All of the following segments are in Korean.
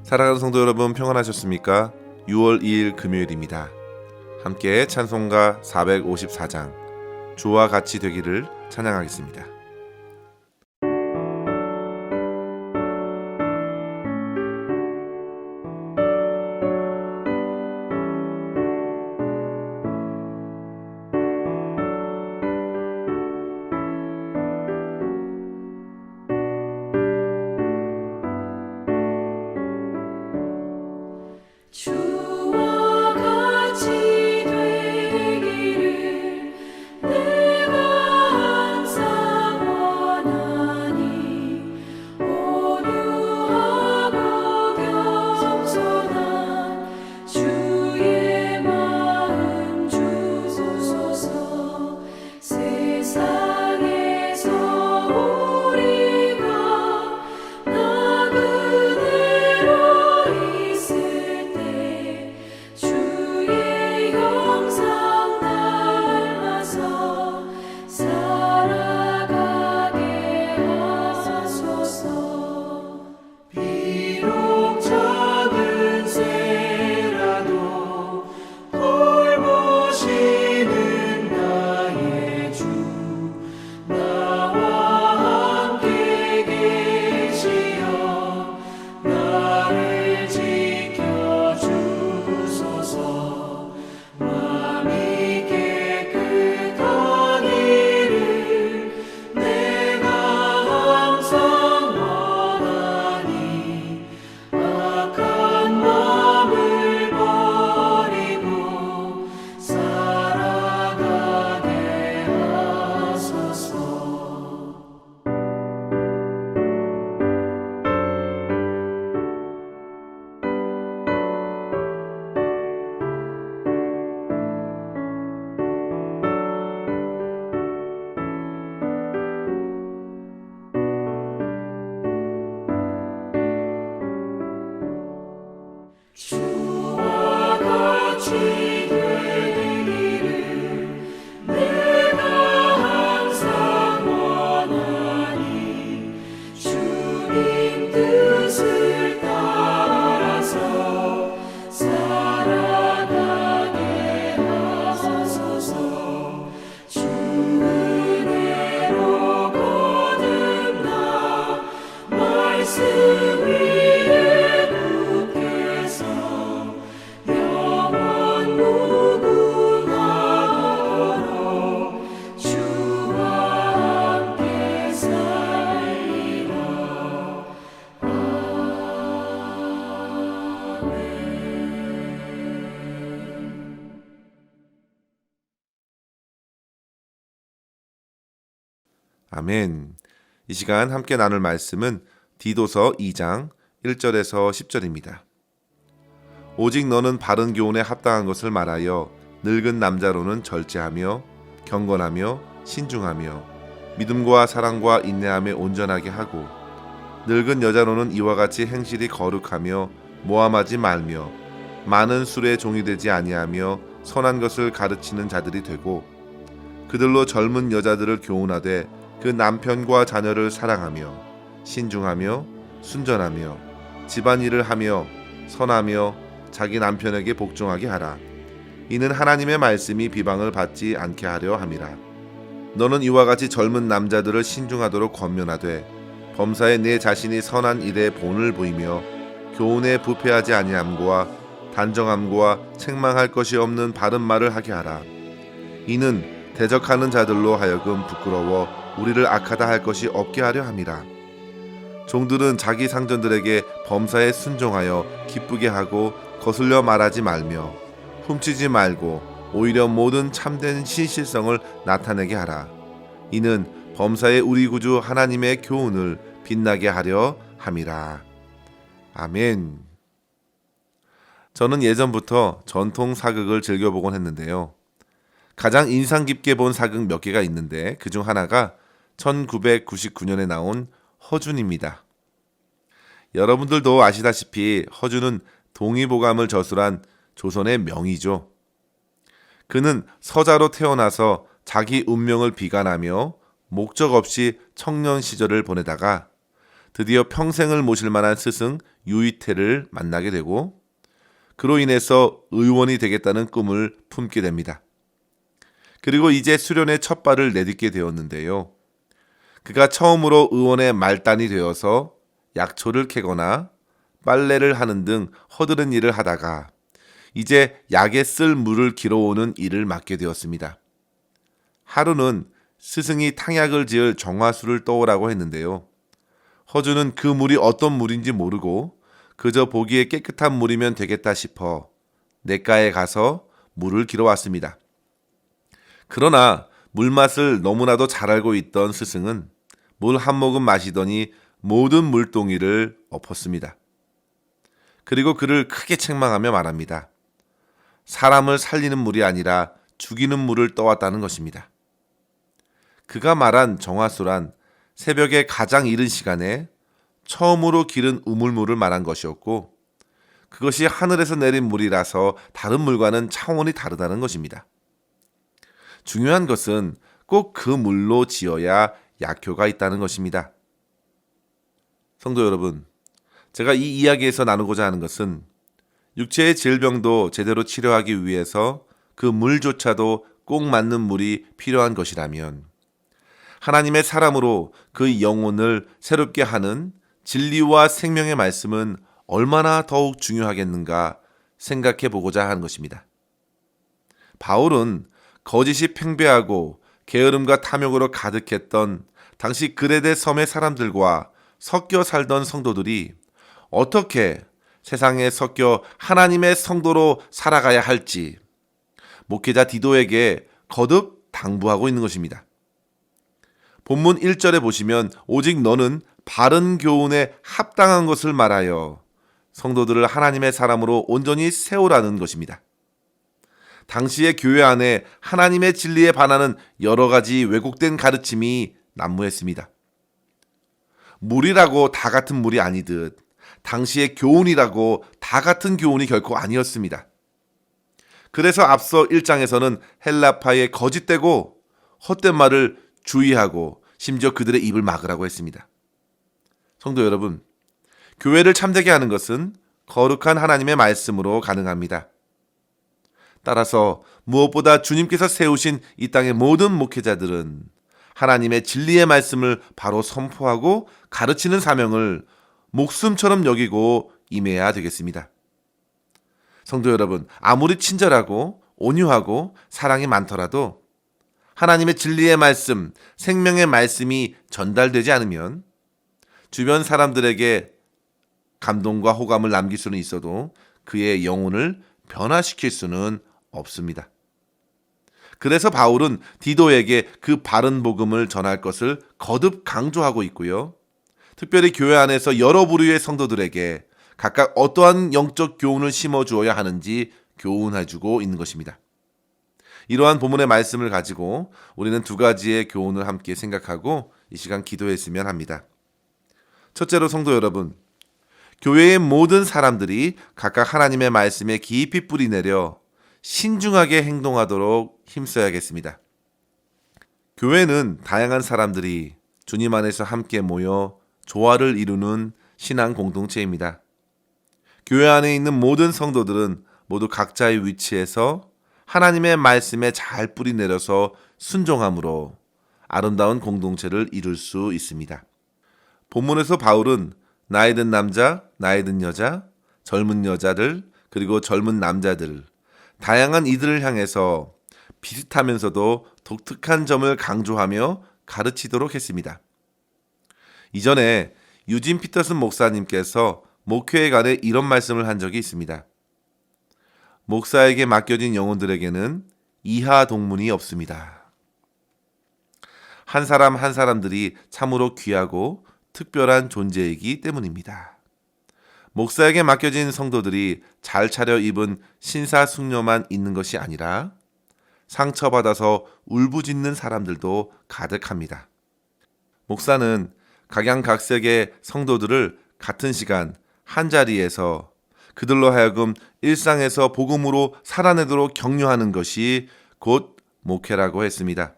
사랑하는 성도 여러분, 평안하셨습니까? 6월 2일 금요일입니다. 함께 찬송가 454장 주와 같이 되기를 찬양하겠습니다. 주와 같이 되기를 내가 항상 원하니 온유하고 겸손한 주의 마음 주소서. 세상에서 우리가 나 그대로 있을 때 주의 형상 닮아서 살아가게 하소서. 비록 작은 새라도 돌보시는 나의 주 나와 함께 계시어 나를 지켜주소서. 마음이 깨끗하기를 내가 항상 원하니 악한 마음을 버리고 살아가게 하소서. 주와 같이 되기를 내가 항상 원하니 주님 뜻을 따라서 살아가게 하소서. 주 은혜로 거듭나 말씀 위에 굳게서 영원 무궁하도록 주와 함께 살리라. 아멘. 이 시간 함께 나눌 말씀은 디도서 2장 1절에서 10절입니다. 오직 너는 바른 교훈에 합당한 것을 말하여 늙은 남자로는 절제하며 경건하며 신중하며 믿음과 사랑과 인내함에 온전하게 하고 늙은 여자로는 이와 같이 행실이 거룩하며 모함하지 말며 많은 술에 종이 되지 아니하며 선한 것을 가르치는 자들이 되고 그들로 젊은 여자들을 교훈하되 그 남편과 자녀를 사랑하며 신중하며 순전하며 집안일을 하며 선하며 자기 남편에게 복종하게 하라. 이는 하나님의 말씀이 비방을 받지 않게 하려 함이라. 너는 이와 같이 젊은 남자들을 신중하도록 권면하되 범사에 내 자신이 선한 일에 본을 보이며 교훈에 부패하지 아니함과 단정함과 책망할 것이 없는 바른 말을 하게 하라. 이는 대적하는 자들로 하여금 부끄러워 우리를 악하다 할 것이 없게 하려 함이라. 종들은 자기 상전들에게 범사에 순종하여 기쁘게 하고 거슬려 말하지 말며 훔치지 말고 오히려 모든 참된 신실성을 나타내게 하라. 이는 범사에 우리 구주 하나님의 교훈을 빛나게 하려 함이라. 아멘. 저는 예전부터 전통 사극을 즐겨보곤 했는데요. 가장 인상 깊게 본 사극 몇 개가 있는데 그중 하나가 1999년에 나온 허준입니다. 여러분들도 아시다시피 허준은 동의보감을 저술한 조선의 명의죠. 그는 서자로 태어나서 자기 운명을 비관하며 목적 없이 청년 시절을 보내다가 드디어 평생을 모실 만한 스승 유이태를 만나게 되고 그로 인해서 의원이 되겠다는 꿈을 품게 됩니다. 그리고 이제 수련의 첫 발을 내딛게 되었는데요. 그가 처음으로 의원의 말단이 되어서 약초를 캐거나 빨래를 하는 등 허드렛 일을 하다가 이제 약에 쓸 물을 길어오는 일을 맡게 되었습니다. 하루는 스승이 탕약을 지을 정화수를 떠오라고 했는데요. 허주는 그 물이 어떤 물인지 모르고 그저 보기에 깨끗한 물이면 되겠다 싶어 냇가에 가서 물을 길어왔습니다. 그러나 물맛을 너무나도 잘 알고 있던 스승은 물 한 모금 마시더니 모든 물동이를 엎었습니다. 그리고 그를 크게 책망하며 말합니다. 사람을 살리는 물이 아니라 죽이는 물을 떠왔다는 것입니다. 그가 말한 정화수란 새벽에 가장 이른 시간에 처음으로 기른 우물물을 말한 것이었고 그것이 하늘에서 내린 물이라서 다른 물과는 차원이 다르다는 것입니다. 중요한 것은 꼭 그 물로 지어야 약효가 있다는 것입니다. 성도 여러분, 제가 이 이야기에서 나누고자 하는 것은 육체의 질병도 제대로 치료하기 위해서 그 물조차도 꼭 맞는 물이 필요한 것이라면 하나님의 사람으로 그 영혼을 새롭게 하는 진리와 생명의 말씀은 얼마나 더욱 중요하겠는가 생각해 보고자 하는 것입니다. 바울은 거짓이 팽배하고 게으름과 탐욕으로 가득했던 당시 그레데 섬의 사람들과 섞여 살던 성도들이 어떻게 세상에 섞여 하나님의 성도로 살아가야 할지 목회자 디도에게 거듭 당부하고 있는 것입니다. 본문 1절에 보시면 오직 너는 바른 교훈에 합당한 것을 말하여 성도들을 하나님의 사람으로 온전히 세우라는 것입니다. 당시의 교회 안에 하나님의 진리에 반하는 여러 가지 왜곡된 가르침이 난무했습니다. 물이라고 다 같은 물이 아니듯 당시의 교훈이라고 다 같은 교훈이 결코 아니었습니다. 그래서 앞서 1장에서는 헬라파의 거짓되고 헛된 말을 주의하고 심지어 그들의 입을 막으라고 했습니다. 성도 여러분, 교회를 참되게 하는 것은 거룩한 하나님의 말씀으로 가능합니다. 따라서 무엇보다 주님께서 세우신 이 땅의 모든 목회자들은 하나님의 진리의 말씀을 바로 선포하고 가르치는 사명을 목숨처럼 여기고 임해야 되겠습니다. 성도 여러분, 아무리 친절하고 온유하고 사랑이 많더라도 하나님의 진리의 말씀, 생명의 말씀이 전달되지 않으면 주변 사람들에게 감동과 호감을 남길 수는 있어도 그의 영혼을 변화시킬 수는 없습니다. 그래서 바울은 디도에게 그 바른 복음을 전할 것을 거듭 강조하고 있고요. 특별히 교회 안에서 여러 부류의 성도들에게 각각 어떠한 영적 교훈을 심어주어야 하는지 교훈해주고 있는 것입니다. 이러한 본문의 말씀을 가지고 우리는 두 가지의 교훈을 함께 생각하고 이 시간 기도했으면 합니다. 첫째로 성도 여러분, 교회의 모든 사람들이 각각 하나님의 말씀에 깊이 뿌리 내려 신중하게 행동하도록 힘써야겠습니다. 교회는 다양한 사람들이 주님 안에서 함께 모여 조화를 이루는 신앙 공동체입니다. 교회 안에 있는 모든 성도들은 모두 각자의 위치에서 하나님의 말씀에 잘 뿌리 내려서 순종함으로 아름다운 공동체를 이룰 수 있습니다. 본문에서 바울은 나이 든 남자, 나이 든 여자, 젊은 여자들, 그리고 젊은 남자들, 다양한 이들을 향해서 비슷하면서도 독특한 점을 강조하며 가르치도록 했습니다. 이전에 유진 피터슨 목사님께서 목회에 관해 이런 말씀을 한 적이 있습니다. 목사에게 맡겨진 영혼들에게는 이하 동문이 없습니다. 한 사람 한 사람들이 참으로 귀하고 특별한 존재이기 때문입니다. 목사에게 맡겨진 성도들이 잘 차려입은 신사숙녀만 있는 것이 아니라 상처받아서 울부짖는 사람들도 가득합니다. 목사는 각양각색의 성도들을 같은 시간 한 자리에서 그들로 하여금 일상에서 복음으로 살아내도록 격려하는 것이 곧 목회라고 했습니다.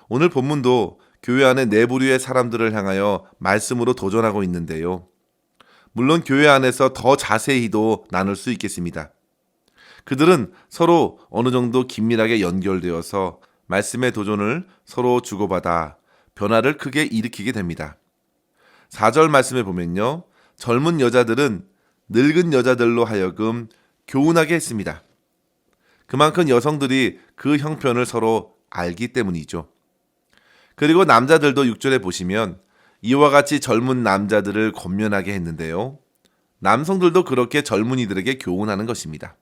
오늘 본문도 교회 안의 내부류의 사람들을 향하여 말씀으로 도전하고 있는데요. 물론 교회 안에서 더 자세히도 나눌 수 있겠습니다. 그들은 서로 어느 정도 긴밀하게 연결되어서 말씀의 도전을 서로 주고받아 변화를 크게 일으키게 됩니다. 4절 말씀에 보면요. 젊은 여자들은 늙은 여자들로 하여금 교훈하게 했습니다. 그만큼 여성들이 그 형편을 서로 알기 때문이죠. 그리고 남자들도 6절에 보시면 이와 같이 젊은 남자들을 권면하게 했는데요. 남성들도 그렇게 젊은이들에게 교훈하는 것입니다.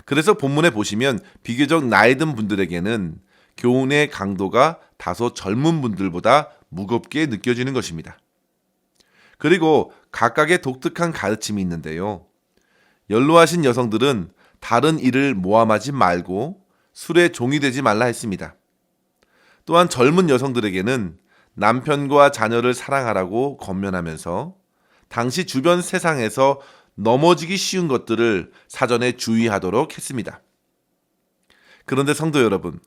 그래서 본문에 보시면 비교적 나이 든 분들에게는 교훈의 강도가 다소 젊은 분들보다 무겁게 느껴지는 것입니다. 그리고 각각의 독특한 가르침이 있는데요. 연로하신 여성들은 다른 일을 모함하지 말고 술의 종이 되지 말라 했습니다. 또한 젊은 여성들에게는 남편과 자녀를 사랑하라고 권면하면서 당시 주변 세상에서 넘어지기 쉬운 것들을 사전에 주의하도록 했습니다. 그런데 성도 여러분,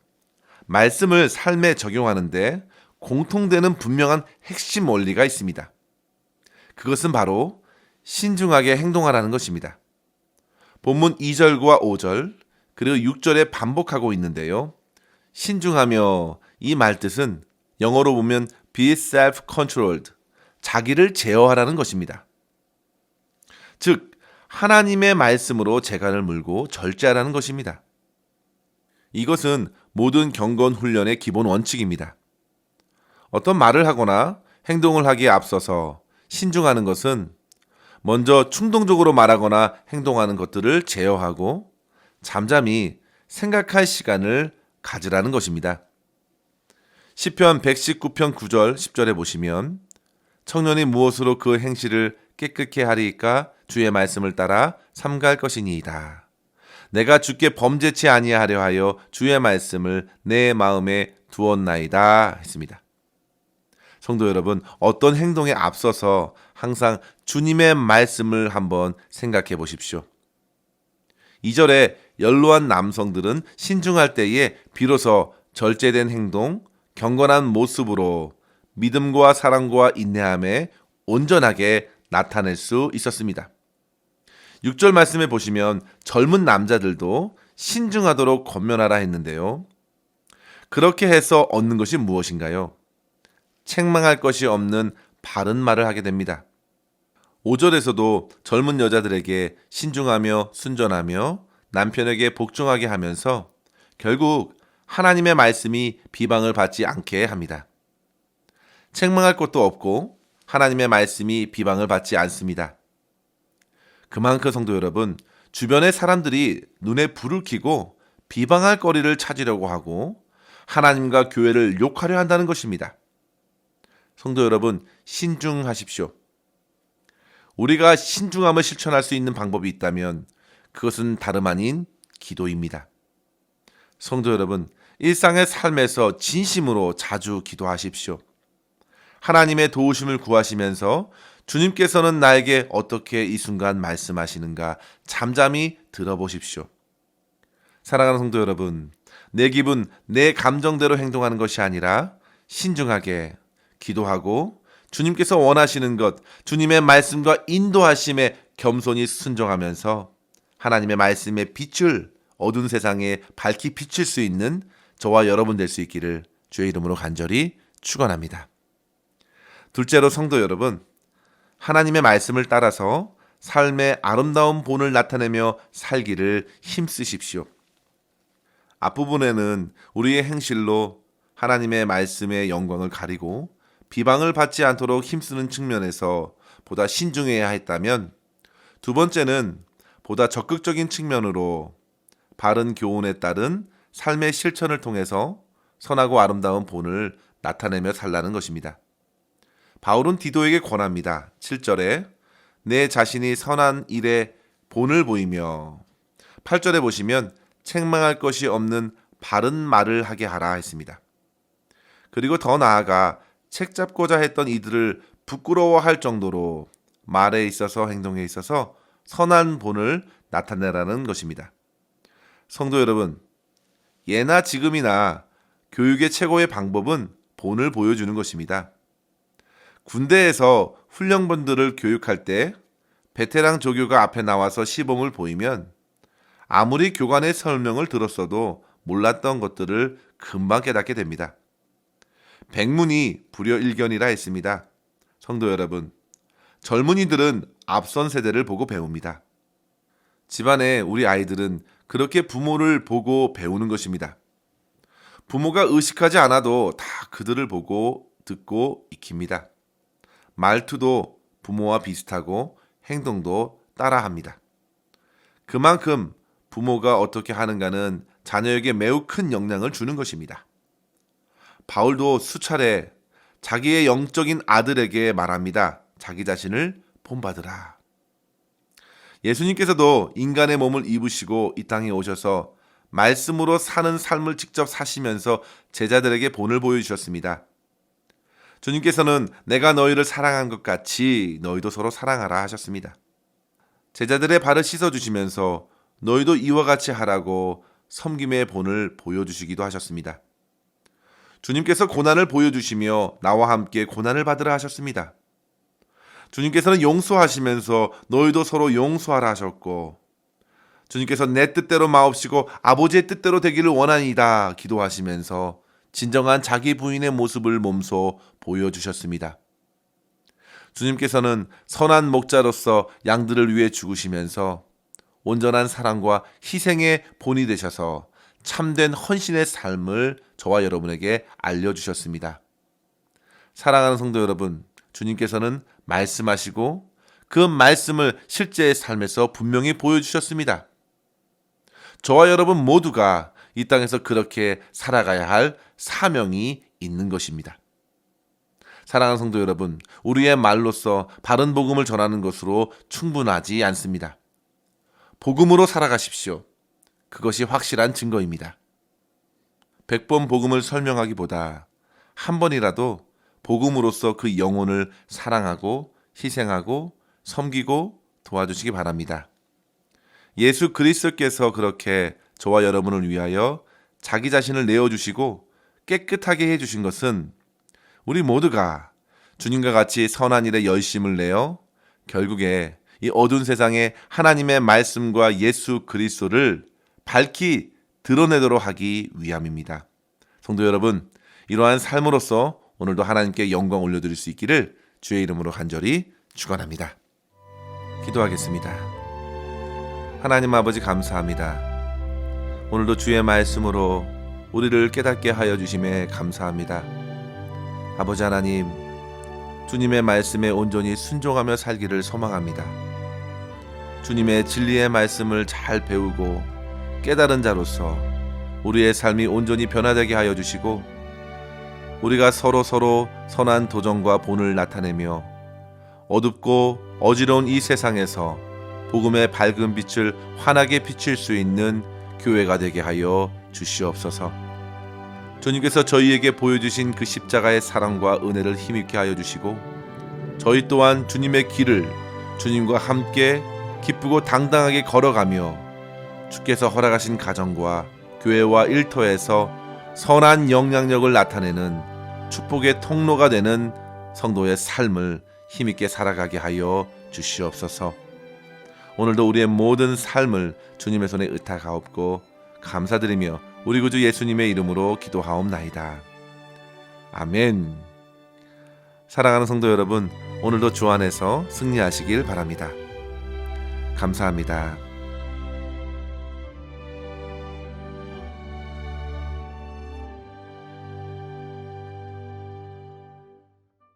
말씀을 삶에 적용하는데 공통되는 분명한 핵심 원리가 있습니다. 그것은 바로 신중하게 행동하라는 것입니다. 본문 2절과 5절 그리고 6절에 반복하고 있는데요. 신중하며 이 말뜻은 영어로 보면 be self-controlled, 자기를 제어하라는 것입니다. 즉 하나님의 말씀으로 재간을 물고 절제하라는 것입니다. 이것은 모든 경건 훈련의 기본 원칙입니다. 어떤 말을 하거나 행동을 하기에 앞서서 신중하는 것은 먼저 충동적으로 말하거나 행동하는 것들을 제어하고 잠잠히 생각할 시간을 가지라는 것입니다. 시편 119편 9절 10절에 보시면 청년이 무엇으로 그 행실을 깨끗게 하리이까 주의 말씀을 따라 삼가할 것이니이다. 내가 주께 범죄치 아니하려 하여 주의 말씀을 내 마음에 두었나이다 했습니다. 성도 여러분, 어떤 행동에 앞서서 항상 주님의 말씀을 한번 생각해 보십시오. 2절에 연로한 남성들은 신중할 때에 비로소 절제된 행동, 경건한 모습으로 믿음과 사랑과 인내함에 온전하게 나타낼 수 있었습니다. 6절 말씀에 보시면 젊은 남자들도 신중하도록 권면하라 했는데요. 그렇게 해서 얻는 것이 무엇인가요? 책망할 것이 없는 바른 말을 하게 됩니다. 5절에서도 젊은 여자들에게 신중하며 순전하며 남편에게 복종하게 하면서 결국 하나님의 말씀이 비방을 받지 않게 합니다. 책망할 것도 없고 하나님의 말씀이 비방을 받지 않습니다. 그만큼 성도 여러분, 주변의 사람들이 눈에 불을 켜고 비방할 거리를 찾으려고 하고 하나님과 교회를 욕하려 한다는 것입니다. 성도 여러분, 신중하십시오. 우리가 신중함을 실천할 수 있는 방법이 있다면 그것은 다름 아닌 기도입니다. 성도 여러분, 일상의 삶에서 진심으로 자주 기도하십시오. 하나님의 도우심을 구하시면서 주님께서는 나에게 어떻게 이 순간 말씀하시는가 잠잠히 들어보십시오. 사랑하는 성도 여러분, 내 기분, 내 감정대로 행동하는 것이 아니라 신중하게 기도하고 주님께서 원하시는 것, 주님의 말씀과 인도하심에 겸손히 순종하면서 하나님의 말씀의 빛을 어두운 세상에 밝히 비칠 수 있는 저와 여러분 될 수 있기를 주의 이름으로 간절히 축원합니다. 둘째로 성도 여러분, 하나님의 말씀을 따라서 삶의 아름다운 본을 나타내며 살기를 힘쓰십시오. 앞부분에는 우리의 행실로 하나님의 말씀의 영광을 가리고 비방을 받지 않도록 힘쓰는 측면에서 보다 신중해야 했다면, 두 번째는 보다 적극적인 측면으로 바른 교훈에 따른 삶의 실천을 통해서 선하고 아름다운 본을 나타내며 살라는 것입니다. 바울은 디도에게 권합니다. 7절에 내 자신이 선한 일에 본을 보이며, 8절에 보시면 책망할 것이 없는 바른 말을 하게 하라 했습니다. 그리고 더 나아가 책 잡고자 했던 이들을 부끄러워할 정도로 말에 있어서 행동에 있어서 선한 본을 나타내라는 것입니다. 성도 여러분, 예나 지금이나 교육의 최고의 방법은 본을 보여주는 것입니다. 군대에서 훈련병들을 교육할 때 베테랑 조교가 앞에 나와서 시범을 보이면 아무리 교관의 설명을 들었어도 몰랐던 것들을 금방 깨닫게 됩니다. 백문이 불여일견이라 했습니다. 성도 여러분, 젊은이들은 앞선 세대를 보고 배웁니다. 집안에 우리 아이들은 그렇게 부모를 보고 배우는 것입니다. 부모가 의식하지 않아도 다 그들을 보고 듣고 익힙니다. 말투도 부모와 비슷하고 행동도 따라합니다. 그만큼 부모가 어떻게 하는가는 자녀에게 매우 큰 영향을 주는 것입니다. 바울도 수차례 자기의 영적인 아들에게 말합니다. 자기 자신을 본받으라. 예수님께서도 인간의 몸을 입으시고 이 땅에 오셔서 말씀으로 사는 삶을 직접 사시면서 제자들에게 본을 보여주셨습니다. 주님께서는 내가 너희를 사랑한 것 같이 너희도 서로 사랑하라 하셨습니다. 제자들의 발을 씻어주시면서 너희도 이와 같이 하라고 섬김의 본을 보여주시기도 하셨습니다. 주님께서 고난을 보여주시며 나와 함께 고난을 받으라 하셨습니다. 주님께서는 용서하시면서 너희도 서로 용서하라 하셨고, 주님께서 내 뜻대로 마옵시고 아버지의 뜻대로 되기를 원하니이다 기도하시면서 진정한 자기 부인의 모습을 몸소 보여주셨습니다. 주님께서는 선한 목자로서 양들을 위해 죽으시면서 온전한 사랑과 희생의 본이 되셔서 참된 헌신의 삶을 저와 여러분에게 알려주셨습니다. 사랑하는 성도 여러분, 주님께서는 말씀하시고 그 말씀을 실제의 삶에서 분명히 보여주셨습니다. 저와 여러분 모두가 이 땅에서 그렇게 살아가야 할 사명이 있는 것입니다. 사랑하는 성도 여러분, 우리의 말로써 바른 복음을 전하는 것으로 충분하지 않습니다. 복음으로 살아가십시오. 그것이 확실한 증거입니다. 100번 복음을 설명하기보다 한 번이라도 복음으로써 그 영혼을 사랑하고 희생하고 섬기고 도와주시기 바랍니다. 예수 그리스도께서 그렇게 저와 여러분을 위하여 자기 자신을 내어주시고 깨끗하게 해주신 것은 우리 모두가 주님과 같이 선한 일에 열심을 내어 결국에 이 어두운 세상에 하나님의 말씀과 예수 그리스도를 밝히 드러내도록 하기 위함입니다. 성도 여러분, 이러한 삶으로서 오늘도 하나님께 영광 올려드릴 수 있기를 주의 이름으로 간절히 축원합니다. 기도하겠습니다. 하나님 아버지 감사합니다. 오늘도 주의 말씀으로 우리를 깨닫게 하여 주심에 감사합니다. 아버지 하나님, 주님의 말씀에 온전히 순종하며 살기를 소망합니다. 주님의 진리의 말씀을 잘 배우고 깨달은 자로서 우리의 삶이 온전히 변화되게 하여 주시고 우리가 서로 선한 도전과 본을 나타내며 어둡고 어지러운 이 세상에서 복음의 밝은 빛을 환하게 비칠 수 있는 교회가 되게 하여 주시옵소서. 주님께서 저희에게 보여주신 그 십자가의 사랑과 은혜를 힘있게 하여 주시고 저희 또한 주님의 길을 주님과 함께 기쁘고 당당하게 걸어가며 주께서 허락하신 가정과 교회와 일터에서 선한 영향력을 나타내는 축복의 통로가 되는 성도의 삶을 힘있게 살아가게 하여 주시옵소서. 오늘도 우리의 모든 삶을 주님의 손에 의탁하옵고 감사드리며 우리 구주 예수님의 이름으로 기도하옵나이다. 아멘. 사랑하는 성도 여러분, 오늘도 주 안에서 승리하시길 바랍니다. 감사합니다.